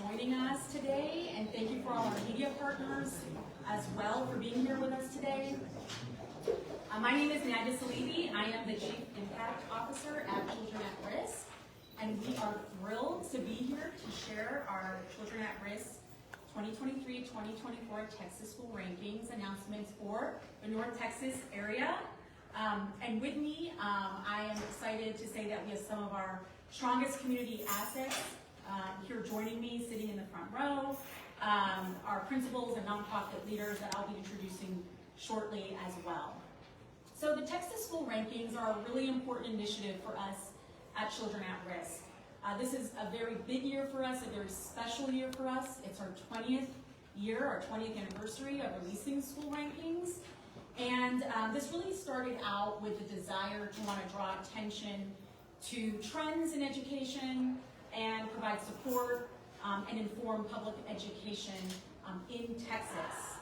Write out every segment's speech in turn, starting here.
joining us today, and thank you for all our media partners as well for being here with us today. My name is Nadia Salibi. I am the Chief Impact Officer at Children at Risk, and we are thrilled to be here to share our Children at Risk 2023-2024 Texas School Rankings announcements for the North Texas area. And with me, I am excited to say that we have some of our strongest community assets here joining me, sitting in the front row, our principals and nonprofit leaders that I'll be introducing shortly as well. So the Texas School Rankings are a really important initiative for us at Children at Risk. This is a very big year for us, a very special year for us. It's our 20th year, our 20th anniversary of releasing school rankings. And this really started out with the desire to want to draw attention to trends in education and provide support and inform public education in Texas.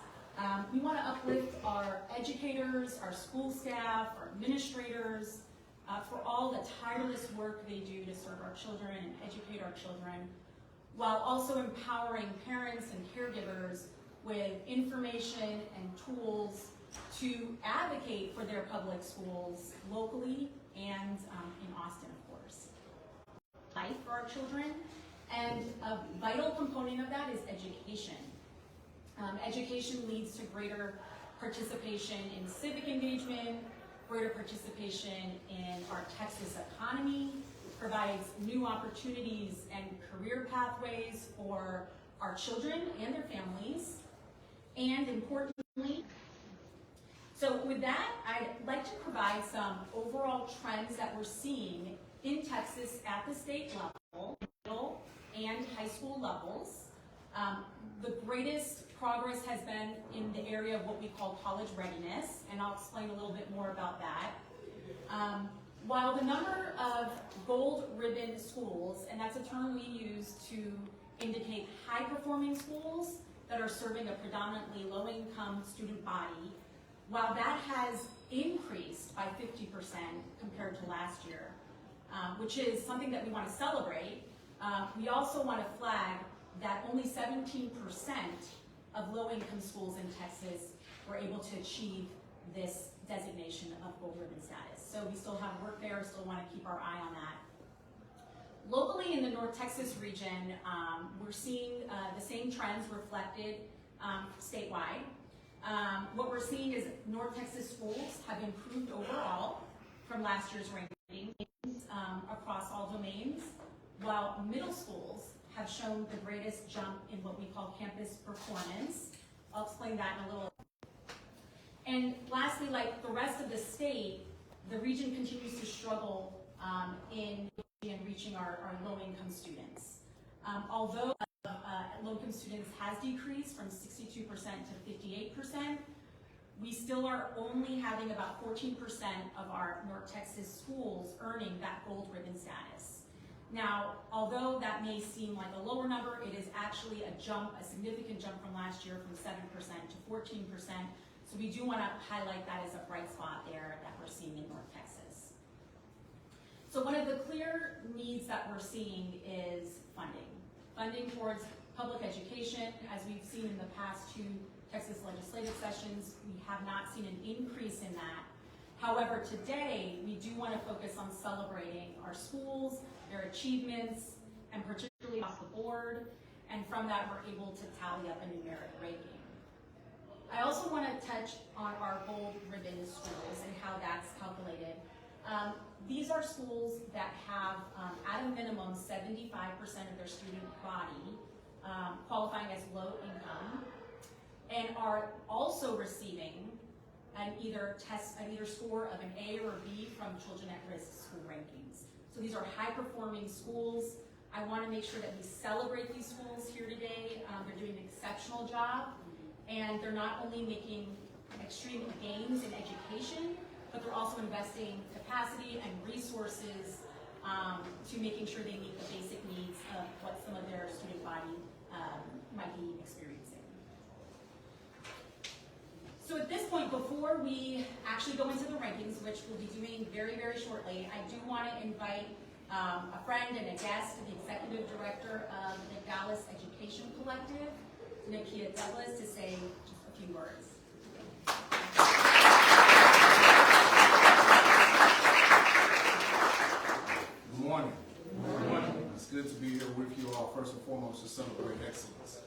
We want to uplift our educators, our school staff, our administrators, for all the tireless work they do to serve our children and educate our children, while also empowering parents and caregivers with information and tools to advocate for their public schools locally and in Austin, of course. Life for our children, and a vital component of that is education. Education leads to greater participation in civic engagement, greater participation in our Texas economy, provides new opportunities and career pathways for our children and their families, and importantly, so with that, I'd like to provide some overall trends that we're seeing in Texas at the state level, middle and high school levels. The greatest progress has been in the area of what we call college readiness, and I'll explain a little bit more about that. While the number of gold ribbon schools, and that's a term we use to indicate high-performing schools that are serving a predominantly low-income student body, while that has increased by 50% compared to last year, which is something that we want to celebrate, we also want to flag that only 17% of low-income schools in Texas were able to achieve this designation of gold ribbon status. So we still have work there, still want to keep our eye on that. Locally in the North Texas region, we're seeing the same trends reflected statewide. What we're seeing is North Texas schools have improved overall from last year's rankings across all domains, while middle schools have shown the greatest jump in what we call campus performance. I'll explain that in a little. And lastly, like the rest of the state, the region continues to struggle in reaching our low-income students. Although low-income students has decreased from 62% to 58%, we still are only having about 14% of our North Texas schools earning that gold ribbon status. Now, although that may seem like a lower number, it is actually a jump, a significant jump from last year from 7% to 14%. So we do want to highlight that as a bright spot there that we're seeing in North Texas. So one of the clear needs that we're seeing is funding. Funding towards public education. As we've seen in the past two Texas legislative sessions, we have not seen an increase in that. However, today, we do want to focus on celebrating our schools, their achievements, and particularly off the board, and from that, we're able to tally up a numeric ranking. I also want to touch on our gold ribbon schools and how that's calculated. These are schools that have, at a minimum, 75% of their student body qualifying as low income, and are also receiving an either score of an A or a B from Children at Risk school rankings. So these are high-performing schools. I want to make sure that we celebrate these schools here today. They're doing an exceptional job, and they're not only making extreme gains in education, but they're also investing capacity and resources to making sure they meet the basic needs of what some of their student body might be experiencing. So at this point, before we actually go into the rankings, which we'll be doing very, very shortly, I do want to invite a friend and a guest, the executive director of the Dallas Education Collective, Nakia, to say just a few words. Good morning. Good morning. It's good to be here with you all, first and foremost, to celebrate excellence.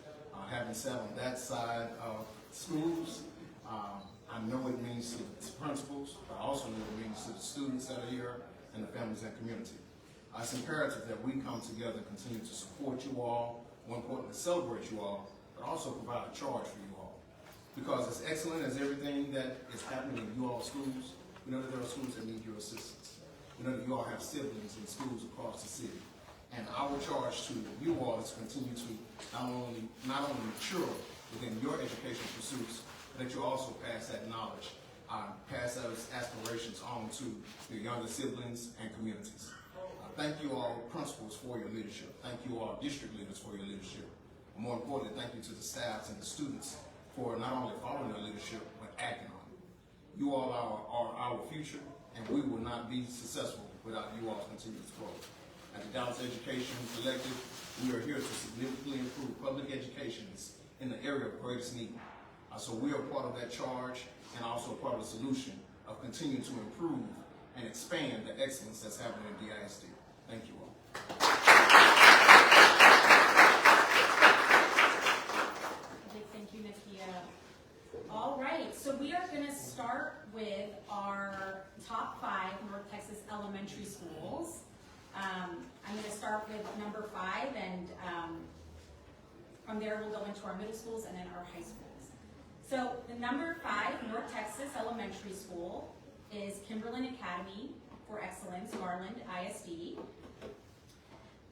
Having sat on that side of schools, I know it means to the principals, but I also know it means to the students that are here and the families and community. It's imperative that we come together and continue to support you all, more importantly, celebrate you all, but also provide a charge for you all. Because as excellent as everything that is happening in you all schools, we know that there are schools that need your assistance. We know that you all have siblings in schools across the city. And our charge to you all is to continue to not only mature within your education pursuits, but that you also pass that knowledge, pass those aspirations on to your younger siblings and communities. Thank you all principals for your leadership. Thank you all district leaders for your leadership. More importantly, thank you to the staffs and the students for not only following your leadership, but acting on it. You all are our future, and we will not be successful without you all's continuous growth. At the Dallas Education Collective, we are here to significantly improve public education in the area of greatest need. So we are part of that charge and also part of the solution of continuing to improve and expand the excellence that's happening in DISD. Thank you all. Thank you, Nakia. All right, so we are going to start with our top 5 North Texas elementary schools. I'm going to start with number 5, and from there we'll go into our middle schools and then our high schools. So the number 5 North Texas Elementary School is Kimberlin Academy for Excellence, Garland ISD.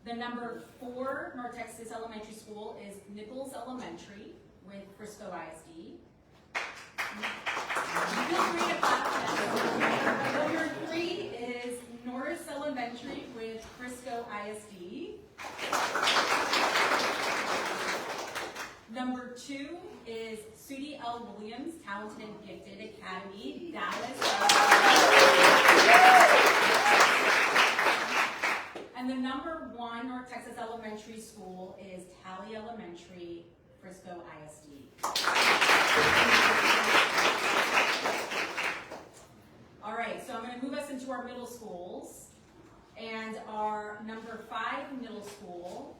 The number 4 North Texas Elementary School is Nichols Elementary with Frisco ISD. Feel free to clap that. Number 3 is Norris Elementary with Frisco ISD. Number 2 is Sudie L. Williams Talented and Gifted Academy, Dallas. And the number 1 North Texas Elementary School is Tally Elementary, Frisco ISD. All right, so I'm going to move us into our middle schools. And our number 5 middle school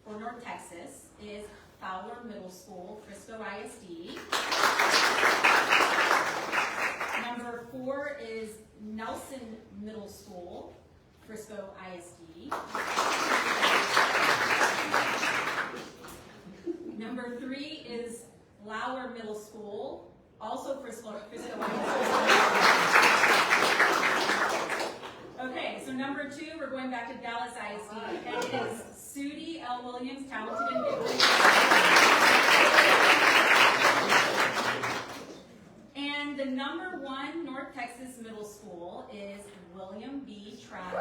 for North Texas is Fowler Middle School, Frisco ISD. Number 4 is Nelson Middle School, Frisco ISD. Number 3 is Lauer Middle School, also Frisco ISD. Okay, so number 2, we're going back to Dallas ISD, and it is Sudie L. Williams Talented and Gifted. And the number 1 North Texas Middle School is William B. Travis.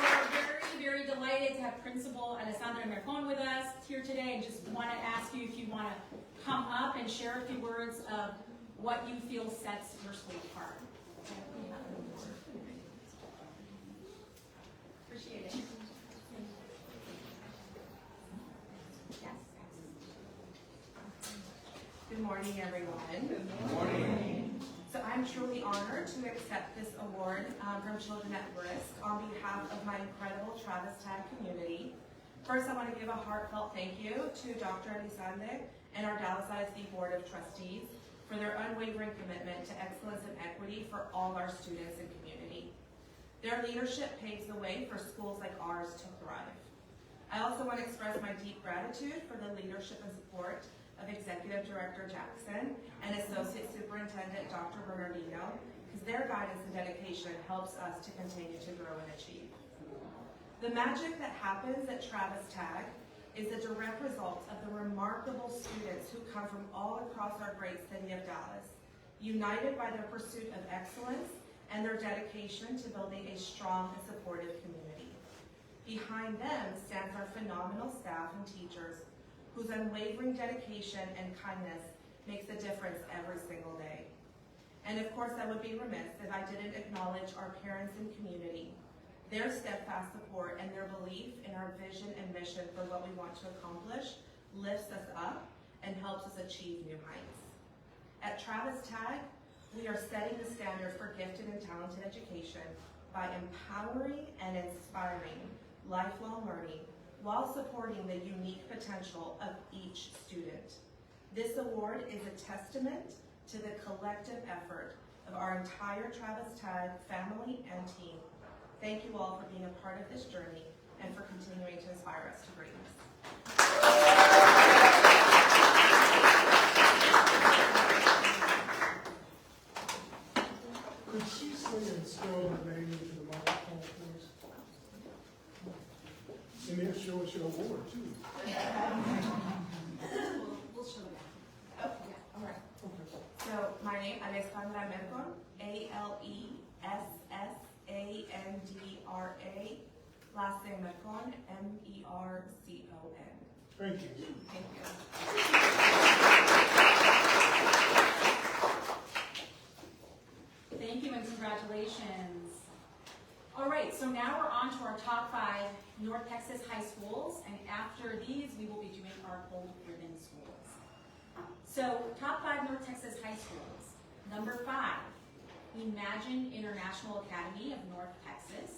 We're very, very delighted to have Principal Alessandra Mercon with us here today, and just want to ask you if you want to come up and share a few words of what you feel sets your school apart. Appreciate it. Yes. Good morning, everyone. Good morning. So I'm truly honored to accept this award from Children at Risk on behalf of my incredible Travis Tag community. First, I want to give a heartfelt thank you to Dr. Alessandra and our Dallas ISD Board of Trustees for their unwavering commitment to excellence and equity for all our students and community. Their leadership paves the way for schools like ours to thrive. I also want to express my deep gratitude for the leadership and support of Executive Director Jackson and Associate Superintendent Dr. Bernardino, because their guidance and dedication helps us to continue to grow and achieve. The magic that happens at Travis Tag is a direct result of the remarkable students who come from all across our great city of Dallas, united by their pursuit of excellence and their dedication to building a strong and supportive community. Behind them stands our phenomenal staff and teachers, whose unwavering dedication and kindness makes a difference every single day. And of course, I would be remiss if I didn't acknowledge our parents and community. Their steadfast support and their belief in our vision and mission for what we want to accomplish lifts us up and helps us achieve new heights. At Travis Tag, we are setting the standard for gifted and talented education by empowering and inspiring lifelong learning while supporting the unique potential of each student. This award is a testament to the collective effort of our entire Travis Tag family and team. Thank you all for being a part of this journey and for continuing to inspire us to greatness. Could she say and spell her name into the microphone, please? And then show us your award, too. We'll show that. Oh, yeah, all right. Okay. So my name, Alessandra Mercon, Alessandra. Last name Mercon, Mercon. Thank you. Thank you. Thank you and congratulations. All right, so now we're on to our top 5 North Texas high schools, and after these, we will be doing our gold ribbon schools. So, top 5 North Texas high schools. Number 5, Imagine International Academy of North Texas.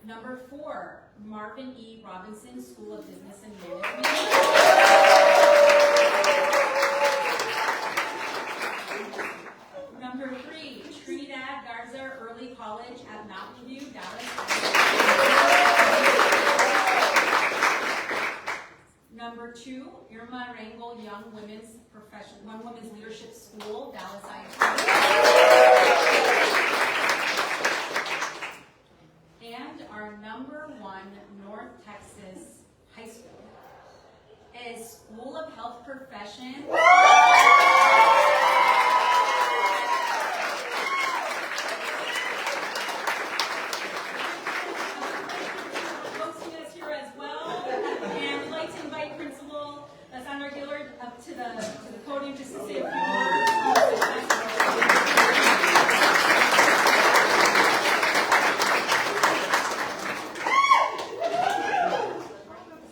Number 4, Marvin E. Robinson School of Business and Management. Number 3, Trinidad Garza Early College at Mountain View, Dallas. Number 2, Irma Rangel Young Women's Leadership School, Dallas, ISD. And our number 1 North Texas high school is School of Health Professions. Hosting us here as well. And we'd like to invite Principal LaSandra Gillard up to the podium just to say a few words.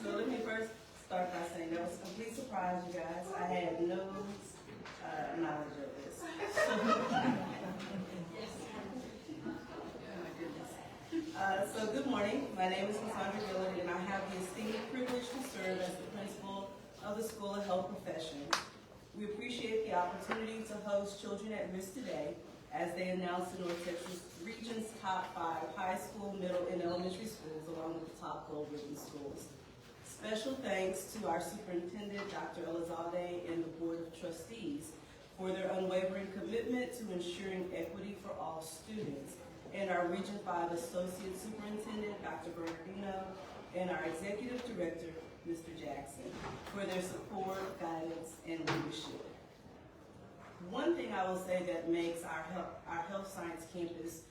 So let me first start by saying that was a complete surprise, you guys. I had no knowledge of this. So good morning. My name is Alessandra Gillard, and I have the esteemed privilege to serve as the principal of the School of Health Professions. We appreciate the opportunity to host Children at Risk today as they announce the North Texas region's top 5 high school, middle, and elementary schools, along with the top gold ribbon schools. Special thanks to our superintendent, Dr. Alessandra, and the Board of Trustees for their unwavering commitment to ensuring equity for all students, and our Region 5 Associate Superintendent, Dr. Bernardino, and our Executive Director, Mr. Jackson, for their support, guidance, and leadership. One thing I will say that makes our health science campus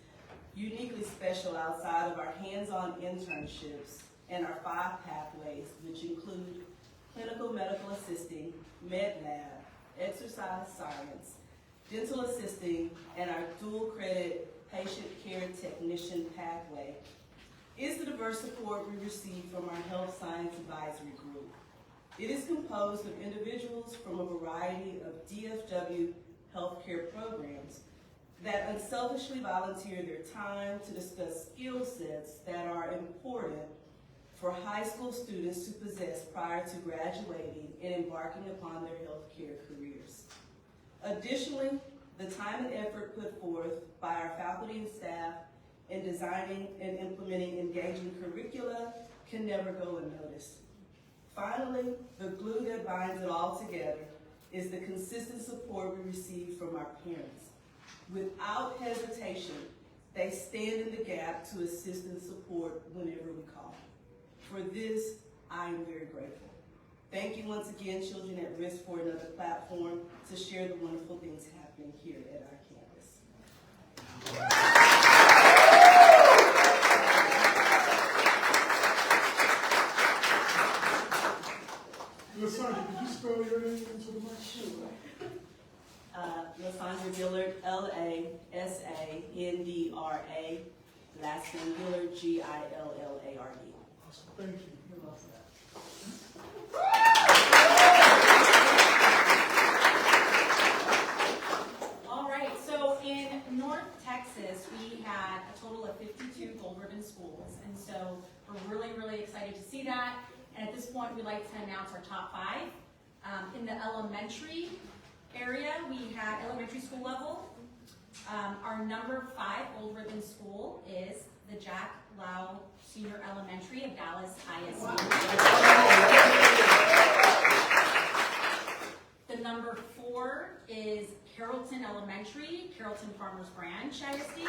uniquely special outside of our hands-on internships and our 5 pathways, which include clinical medical assisting, med lab, exercise science, dental assisting, and our dual credit patient care technician pathway, is the diverse support we receive from our health science advisory group. It is composed of individuals from a variety of DFW healthcare programs that unselfishly volunteer their time to discuss skill sets that are important for high school students to possess prior to graduating and embarking upon their healthcare careers. Additionally, the time and effort put forth by our faculty and staff in designing and implementing engaging curricula can never go unnoticed. Finally, the glue that binds it all together is the consistent support we receive from our parents. Without hesitation, they stand in the gap to assist and support whenever we call. For this, I am very grateful. Thank you once again, Children at Risk, for another platform to share the wonderful things happening here at our campus. LaSandra, could you spell spell your name into the mic? Sure. LaSandra Gillard, L-A-S-A-N-D-R-A. Last name Gillard, G-I-L-L-A-R-D. Awesome. Thank you. Good luck for that. All right, so in North Texas, we had a total of 52 gold ribbon schools, and so we're really, really excited to see that. And at this point, we'd like to announce our top 5. In the elementary area, we had elementary school level. Our number 5 gold ribbon school is the Jack Lau Senior Elementary of Dallas ISD. Wow. The number 4 is Carrollton Elementary, Carrollton Farmers Branch ISD.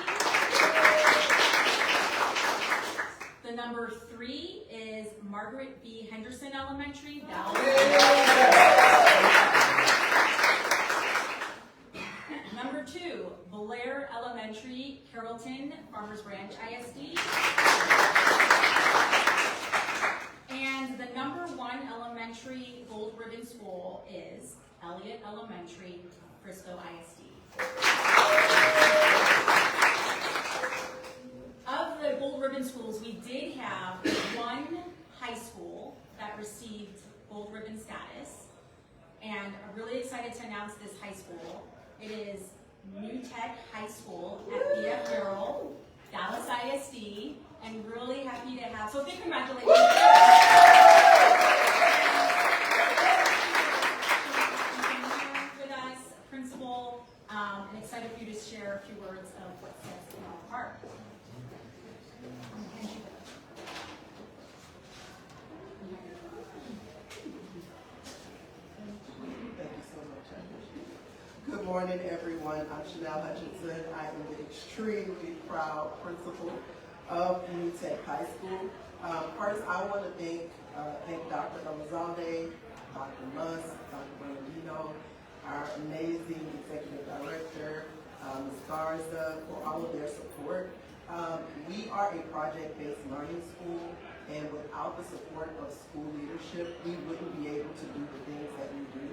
The number 3 is Margaret B. Henderson Elementary, Dallas. Number 2, Blair Elementary, Carrollton Farmers Branch ISD. And the number 1 elementary gold ribbon school is Elliott Elementary, Frisco ISD. Of the gold ribbon schools, we did have 1 high school that received gold ribbon status, and I'm really excited to announce this high school. It is New Tech High School at BF Darrell, Dallas ISD, and really happy to have, so big congratulations. With us, principal, and excited for you to share a few words of what sets them all apart. Good morning, everyone. I'm Hutchinson. I am the extremely proud principal of New Tech High School. First, I want to thank Dr. Alessandra, Dr. Musk, Dr. Bernardino, our amazing executive director, Ms. Garza, for all of their support. We are a project-based learning school, and without the support of school leadership, we wouldn't be able to do the things that we do.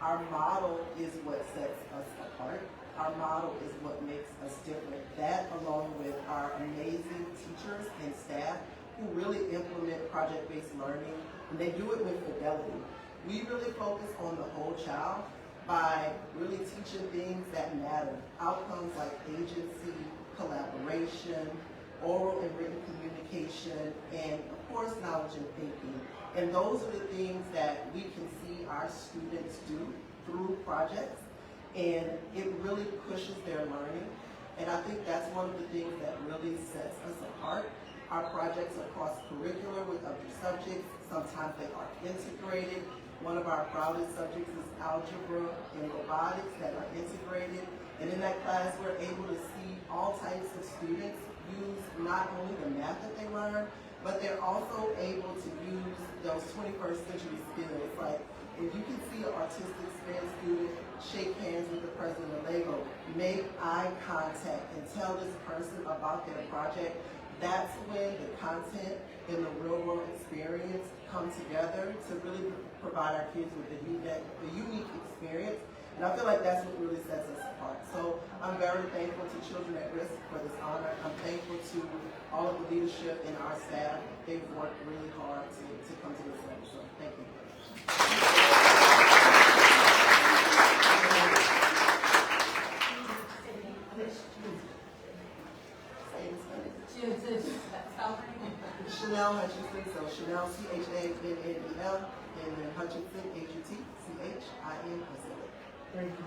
Our model is what sets us apart. Our model is what makes us different. That, along with our amazing teachers and staff who really implement project-based learning, and they do it with fidelity. We really focus on the whole child by really teaching things that matter. Outcomes like agency, collaboration, oral and written communication, and of course, knowledge and thinking. And those are the things that we can see our students do through projects, and it really pushes their learning. And I think that's one of the things that really sets us apart. Our projects are cross-curricular with other subjects. Sometimes they are integrated. One of our proudest subjects is algebra and robotics that are integrated. And in that class, we're able to see all types of students use not only the math that they learn, but they're also able to use those 21st century skills. Like, if you can see an artistic STEM student shake hands with the president of Lego, make eye contact, and tell this person about their project, that's when the content and the real world experience come together to really provide our kids with a unique experience. And I feel like that's what really sets us apart. So I'm very thankful to Children at Risk for this honor. I'm thankful to all of the leadership and our staff. They've worked really hard to come to this level. So thank you. Chanel Hutchinson, so Chanel, C-H-A-N-N-E-L, and then Hutchinson, H-U-T-C-H-I-N-S-O-N. Thank you.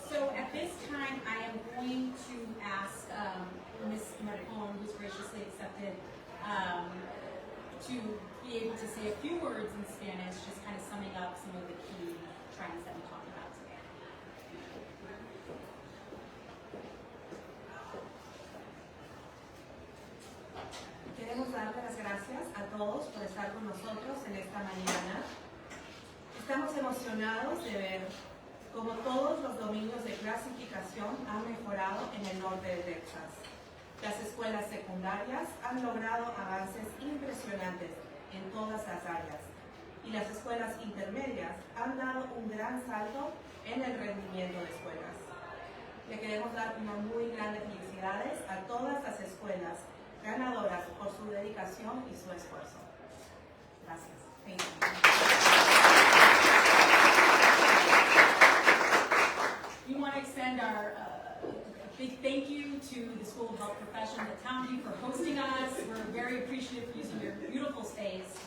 So at this time, I am going to ask Ms. Mercon, who's graciously accepted, to be able to say a few words in Spanish, just kind of summing up some of the key trends that we talked about today. Queremos darle las gracias a todos por estar con nosotros en esta mañana. Estamos emocionados de ver cómo todos los dominios de clasificación han mejorado en el norte de Texas. Las escuelas secundarias han logrado avances impresionantes en todas las áreas y las escuelas intermedias han dado un gran salto en el rendimiento de escuelas. Le queremos dar unas muy grandes felicidades a todas las escuelas ganadoras por su dedicación y su esfuerzo. Gracias. Thank you. We want to extend our big thank you to the School of Health Professions at Townview for hosting us. We're very appreciative for using your beautiful space.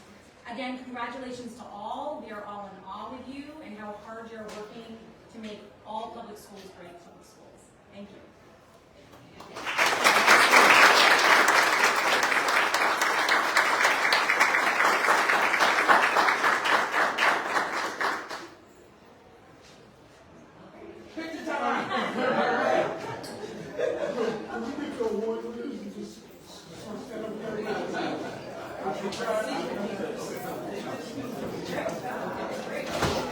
Again, congratulations to all. We are all in awe with you and how hard you're working to make all public schools great public schools. Thank you. Just stand up there.